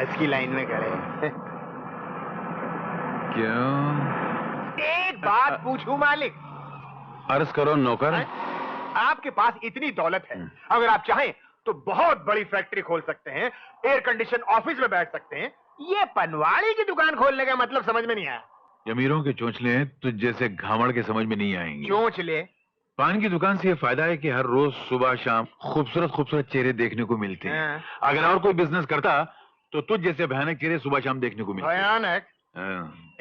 बस की लाइन में खड़े हैं। क्यों? एक बात पूछूं मालिक? अर्ज करो नौकर। आपके पास इतनी दौलत है, अगर आप चाहें तो बहुत बड़ी फैक्ट्री खोल सकते हैं, एयर कंडीशन ऑफिस में बैठ सकते हैं। ये पनवाड़ी की दुकान खोलने का मतलब समझ में नहीं आया। अमीरों के चोंचले हैं तुझ जैसे घामड़ के समझ में नहीं आएंगे। चोंचले? पान की दुकान से ये फायदा है कि हर रोज सुबह शाम खूबसूरत खूबसूरत चेहरे देखने को मिलते हैं। अगर और कोई बिजनेस करता तो तुझ जैसे भयानक चेहरे सुबह शाम देखने को मिलते। भयानक?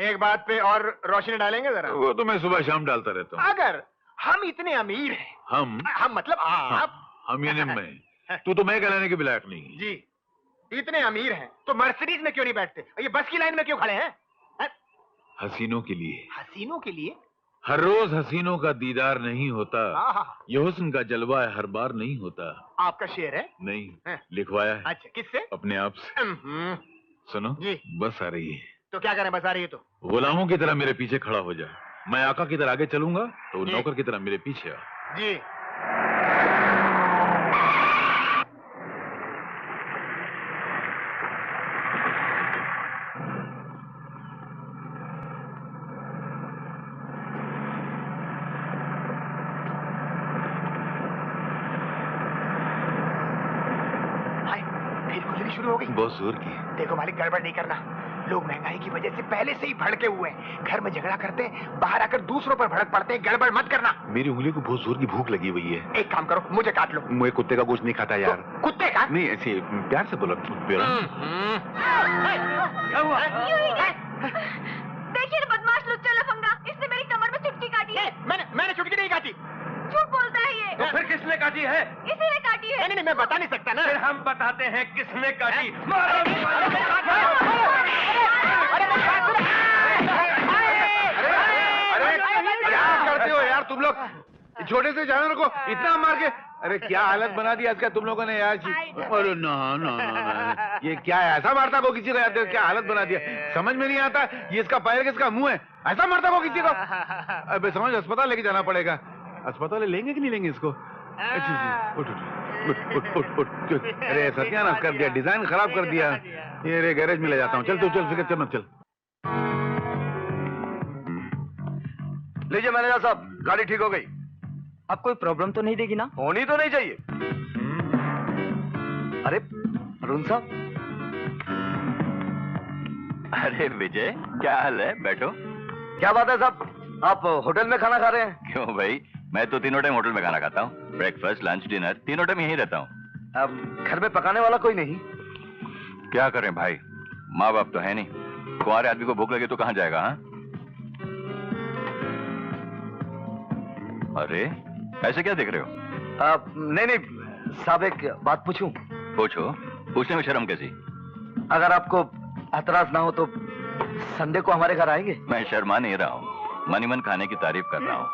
एक बात पे और रोशनी डालेंगे जरा। वो तो मैं सुबह शाम डालता रहता हूँ। अगर हम इतने अमीर हैं, हम मतलब आप, हम यानी मैं, तो मैं कहलाने के लायक नहीं जी। इतने अमीर हैं तो मर्सिडीज में क्यों नहीं बैठते? ये बस की लाइन में क्यों खड़े हैं? हसीनों के लिए। हसीनों के लिए? हर रोज हसीनों का दीदार नहीं होता, ये हुस्न का जलवा हर बार नहीं होता। आपका शेर है? नहीं, लिखवाया है। अच्छा, किससे? अपने आप से। सुनो जी, बस आ रही है। तो क्या करें, बस आ रही है तो? गुलामों की तरह मेरे पीछे खड़ा हो जा। मैं आका की तरह आगे चलूंगा तो नौकर की तरह मेरे पीछे आ। जी। शुरू हो गई। बहुत जोर की। देखो मालिक, गड़बड़ नहीं करना। लोग महंगाई की वजह से पहले से ही भड़के हुए हैं। घर में झगड़ा करते हैं, बाहर आकर दूसरों पर भड़क पड़ते हैं। गड़बड़ मत करना। मेरी उंगली को बहुत जोर की भूख लगी हुई है। एक काम करो, मुझे काट लो। मुझे कुत्ते का गोश्त नहीं खाता यार। तो, कुत्ते का? नहीं, ऐसे प्यार से बोलो। देखिए बदमाश लुच्चा लफंगा, इसने मेरी कमर में चुटकी काटी है। मैंने चुटकी नहीं काटी। झूठ बोलता है ये। तो फिर किसने काटी है? इसी ने काटी है। नहीं, मैं बता नहीं सकता ना। फिर हम बताते हैं किसने काटी। क्या करते हो यार तुम लोग? छोटे से जानवर को इतना मार के, अरे क्या हालत बना दी आज तुम लोगों ने यार। अरे ना, ये क्या है? ऐसा मारता को किसी को? क्या हालत बना दिया, समझ में नहीं आता। ये इसका पैर किसका मुंह है? ऐसा मारता को किसी को? अबे समझ, अस्पताल लेके जाना पड़ेगा। अस्पताल लेंगे कि नहीं लेंगे इसको? उठ उठ उठ उठ। अरे सत्यानाश कर दिया, डिजाइन खराब कर दिया। ये रे गैरेज में ले जाता हूँ। चल तू चल, फिक्र चल। चल लीजिए मैनेजर साहब, गाड़ी ठीक हो गई। अब कोई प्रॉब्लम तो नहीं देगी ना? होनी तो नहीं चाहिए। अरे अरुण साहब। अरे विजय, क्या हाल है? बैठो। क्या बात है साहब, आप होटल में खाना खा रहे हैं? क्यों भाई, मैं तो तीनों टाइम होटल में खाना खाता हूँ। ब्रेकफास्ट, लंच, डिनर तीनों टाइम यहीं रहता हूँ। अब घर में पकाने वाला कोई नहीं? क्या करें भाई, माँ बाप तो है नहीं। कुंवारे आदमी को भूख लगे तो कहाँ जाएगा? हाँ, अरे ऐसे क्या देख रहे हो? नहीं साहब, एक बात पूछूं? पूछो, पूछने में शर्म कैसी? अगर आपको एतराज ना हो तो संडे को हमारे घर आएंगे? मैं शर्मा नहीं रहा हूँ, मन ही मन खाने की तारीफ कर रहा हूँ।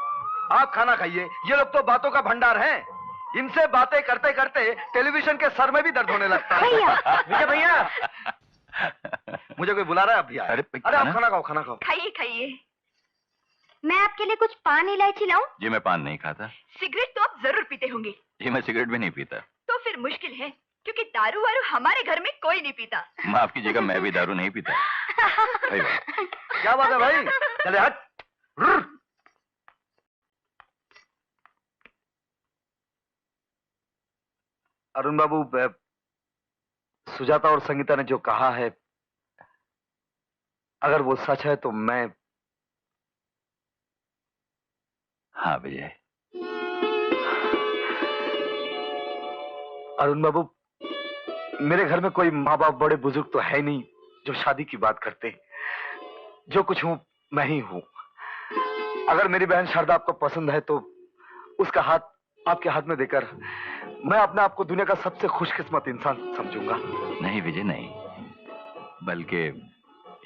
आप खाना खाइए, ये लोग तो बातों का भंडार हैं। इनसे बातें करते करते टेलीविजन के सर में भी दर्द होने लगता है। विजय भैया, मुझे कोई बुला रहा है? अभी अरे आप खाना खाओ, खाना खाओ। खाइए खाइए। मैं आपके लिए कुछ पान इलायची लाऊं? जी मैं पान नहीं खाता। सिगरेट तो आप जरूर पीते होंगे। जी मैं सिगरेट भी नहीं पीता। तो फिर मुश्किल है, क्योंकि दारू वारू हमारे घर में कोई नहीं पीता। माफ कीजिएगा, मैं भी दारू नहीं पीता। क्या बात है भाई? चले हट। अरुण बाबू, सुजाता और संगीता ने जो कहा है, अगर वो सच है तो मैं। हाँ विजय। अरुण बाबू, मेरे घर में कोई माँ बाप बड़े बुजुर्ग तो है नहीं जो शादी की बात करते। जो कुछ हूं मैं ही हूं। अगर मेरी बहन शारदा आपको पसंद है तो उसका हाथ आपके हाथ में देकर मैं अपने आप को दुनिया का सबसे खुशकिस्मत इंसान समझूंगा। नहीं विजय नहीं, बल्कि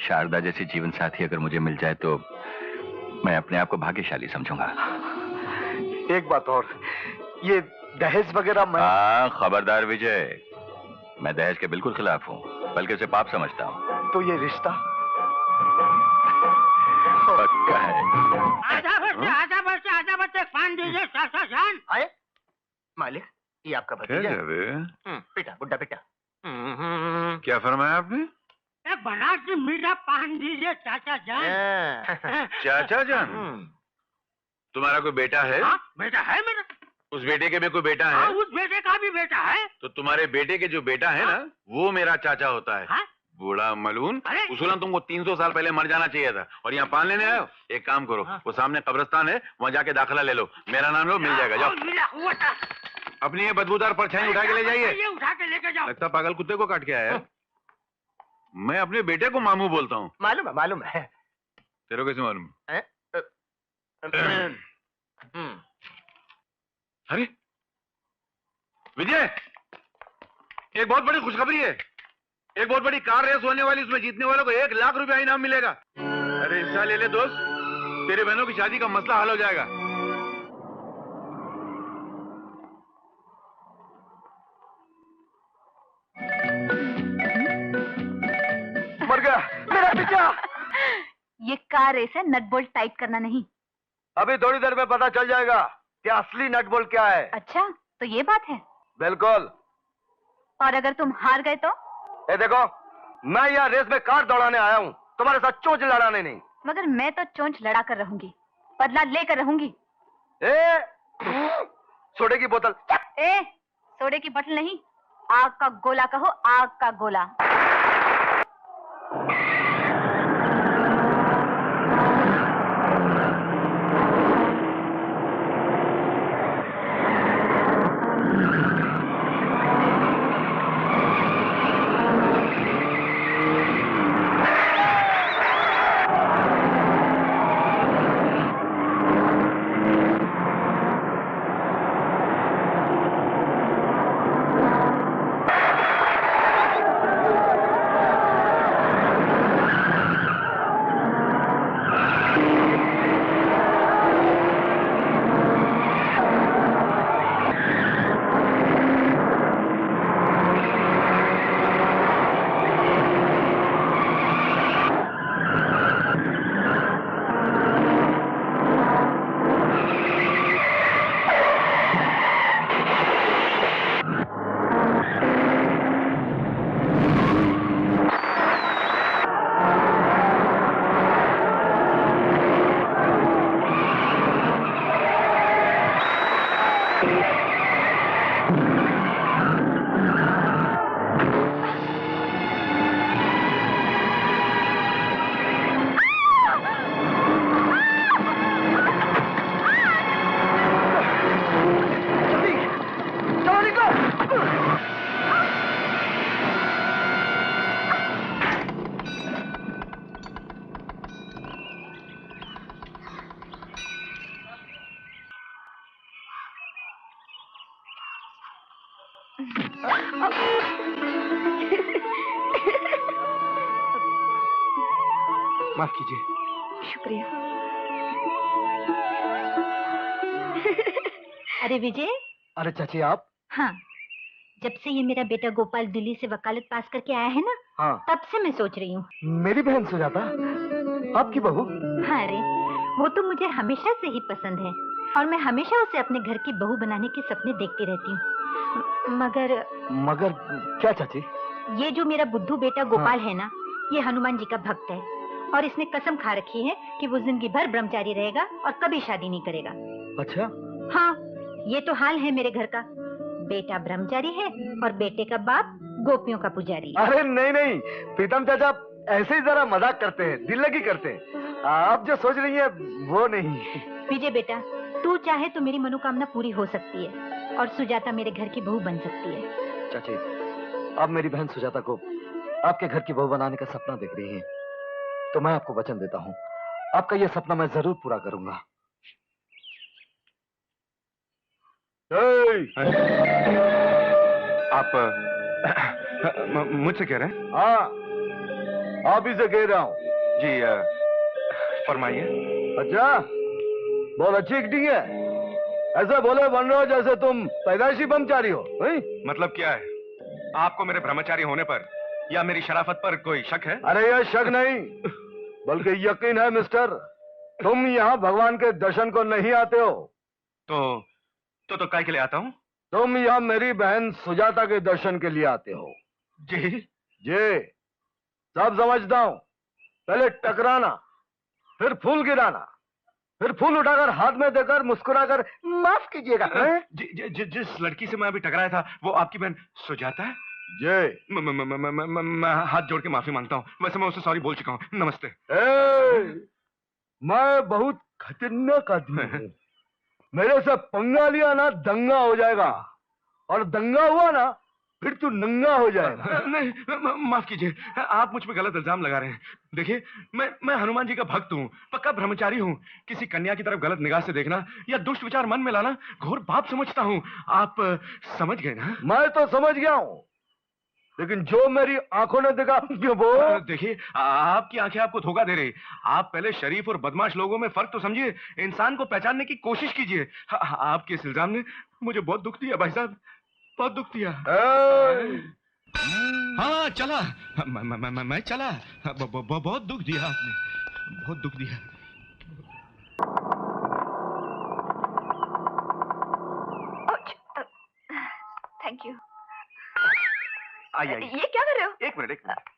शारदा जैसी जीवन साथी अगर मुझे मिल जाए तो मैं अपने आप को भाग्यशाली समझूंगा। एक बात और, ये दहेज वगैरह मैं। हाँ खबरदार विजय, मैं दहेज के बिल्कुल खिलाफ हूँ, बल्कि उसे पाप समझता हूँ। तो ये रिश्ता पक्का है। आजा बच्चे पान दीजिए चाचा जान। आए मालिक, ये आपका भतीजा। क्या पिटा, बुड्ढा पिटा। क्या फरमाया आपने? एक बनारसी मीठा पान दीजिए चाचा जान। चाचा जान, तुम्हारा कोई बेटा है? हाँ, बेटा है मेरा। उस बेटे के भी कोई बेटा हाँ, है? उस बेटे का भी बेटा है। तो तुम्हारे बेटे के जो बेटा है ना, वो मेरा चाचा होता है। हाँ? बूढ़ा मलून, अरे! उसूलन तुमको 300 साल पहले मर जाना चाहिए था और यहाँ पान लेने आए हो। एक काम करो, वो सामने कब्रिस्तान है, वहाँ जाके दाखिला ले लो, मेरा नाम लो, मिल जाएगा। जाओ, मिला हुआ था। अपनी ये बदबूदार परछाई उठा के ले जाइए। ये उठा के लेके जाओ। लगता पागल कुत्ते को काट के आया है। मैं अपने बेटे को मामू बोलता हूँ। मालूम है, मालूम है। तेरे को कैसे मालूम? अरे विजय, एक बहुत बड़ी खुशखबरी है। एक बहुत बड़ी कार रेस होने वाली, उसमें जीतने वालों को 1 लाख रुपया इनाम मिलेगा। अरे हिस्सा ले ले दोस्त, तेरे बहनों की शादी का मसला हल हो जाएगा। मर गया मेरा पिता। ये कार रेस है, नट बोल्ट टाइट करना नहीं। अभी थोड़ी देर में पता चल जाएगा कि असली नट बोल्ट क्या है। अच्छा, तो ये बात है। बिल्कुल। और अगर तुम हार गए तो? ये देखो, मैं यहाँ रेस में कार दौड़ाने आया हूँ, तुम्हारे साथ चोंच लड़ाने नहीं। मगर मैं तो चोंच लड़ा कर रहूंगी, बदला लेकर रहूंगी। ए, सोडे की बोतल। ए, सोडे की बोतल नहीं, आग का गोला कहो, आग का गोला। माफ कीजिए। शुक्रिया। अरे विजय। अरे चाची आप? हाँ, जब से ये मेरा बेटा गोपाल दिल्ली से वकालत पास करके आया है ना, हाँ। तब से मैं सोच रही हूँ। मेरी बहन सुजाता, आपकी बहू? हाँ रे, वो तो मुझे हमेशा से ही पसंद है और मैं हमेशा उसे अपने घर की बहू बनाने के सपने देखती रहती हूँ। मगर क्या चाची? ये जो मेरा बुद्धू बेटा गोपाल है ना, ये हनुमान जी का भक्त है और इसने कसम खा रखी है कि वो जिंदगी भर ब्रह्मचारी रहेगा और कभी शादी नहीं करेगा। अच्छा? हाँ, ये तो हाल है मेरे घर का। बेटा ब्रह्मचारी है और बेटे का बाप गोपियों का पुजारी। अरे नहीं नहीं, प्रीतम चाचा ऐसे ही जरा मजाक करते हैं, दिल लगी करते हैं। आप जो सोच रही है वो नहीं। विजय बेटा, तू चाहे तो मेरी मनोकामना पूरी हो सकती है और सुजाता मेरे घर की बहू बन सकती है। चाची, अब मेरी बहन सुजाता को आपके घर की बहू बनाने का सपना देख रही है, तो मैं आपको वचन देता हूँ, आपका यह सपना मैं जरूर पूरा करूंगा। आप मुझसे कह रहे हैं? हाँ, आप ही से कह रहा हूँ। जी, फरमाइए। अच्छा, बहुत अच्छी एक्टिंग है। ऐसे बोले बन रहे हो जैसे तुम पैदाइशी ब्रह्मचारी हो। मतलब क्या है? आपको मेरे ब्रह्मचारी होने पर या मेरी शराफत पर कोई शक है? अरे यह शक नहीं, बल्कि यकीन है मिस्टर। तुम यहाँ भगवान के दर्शन को नहीं आते हो। तो काय के लिए आता हूँ? तुम यहाँ मेरी बहन सुजाता के दर्शन के लिए आते हो। जी जे सब समझता हूँ। पहले टकराना, फिर फूल गिराना, फिर फूल उठाकर हाथ में देकर मुस्कुराकर माफ कीजिएगा। हैं? जिस लड़की से मैं अभी टकराया था वो आपकी बहन सुजाता है। जय मैं हाथ जोड़ के माफी मांगता हूँ। वैसे मैं उससे सॉरी बोल चुका हूँ। नमस्ते। मैं बहुत खतरनाक आदमी हूँ। मेरे से पंगा लिया ना दंगा हो जाएगा, और दंगा हुआ ना फिर तू नंगा हो जाएगा। नहीं, माफ कीजिए, आप मुझ पे गलत इल्जाम लगा रहे हैं। देखिए, मैं हनुमान जी का भक्त हूँ, पक्का ब्रह्मचारी हूँ। किसी कन्या की तरफ गलत निगाह से देखना या दुष्ट विचार मन में लाना घोर पाप समझता हूँ। आप समझ गए ना? मैं तो समझ गया हूँ, लेकिन जो मेरी आंखों ने देखा वो। देखिए, आपकी आंखें आपको धोखा दे रही। आप पहले शरीफ और बदमाश लोगों में फर्क तो समझिए, इंसान को पहचानने की कोशिश कीजिए। आपके इस इल्जाम ने मुझे बहुत दुख दिया भाई साहब, बहुत दुख दिया। हाँ चला, मैं चला। बहुत दुख दिया आपने, बहुत दुख दिया। Thank you. आइए ये क्या कर रहे हो? एक मिनट।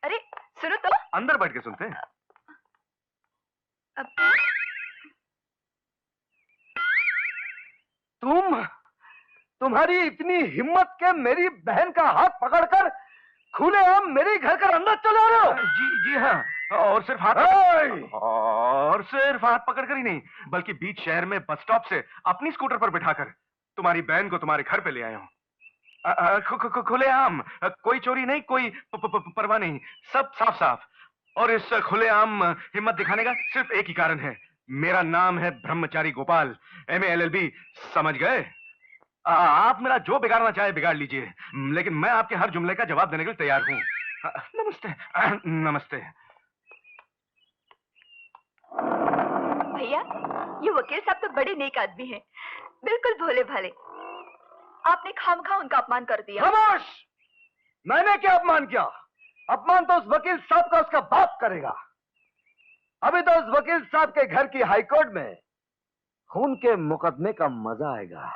अरे सुनो तो। अंदर बैठ के सुनते हैं। तुम्हारी इतनी हिम्मत के मेरी बहन का हाथ पकड़कर खुलेआम मेरे घर के अंदर चले आ रहे हो? जी हाँ, और सिर्फ हाथ पकड़कर ही नहीं, बल्कि बीच शहर में बस स्टॉप से अपनी स्कूटर पर बिठाकर तुम्हारी बहन को तुम्हारे घर पे ले आया हूँ। खुलेआम, कोई चोरी नहीं, कोई परवाह नहीं, सब साफ साफ। और इस खुलेआम हिम्मत दिखाने का सिर्फ एक ही कारण है, मेरा नाम है ब्रह्मचारी गोपाल, MA LLB। समझ गए? आप मेरा जो बिगाड़ना चाहे बिगाड़ लीजिए, लेकिन मैं आपके हर जुमले का जवाब देने के लिए तैयार हूँ। नमस्ते। नमस्ते भैया, ये वकील साहब तो बड़े नेक आदमी हैं, बिल्कुल भोले भाले। आपने खामखा उनका अपमान कर दिया। खामोश! मैंने क्या अपमान किया? अपमान तो उस वकील साहब का उसका बाप करेगा। अभी तो उस वकील साहब के घर की हाईकोर्ट में खून के मुकदमे का मजा आएगा।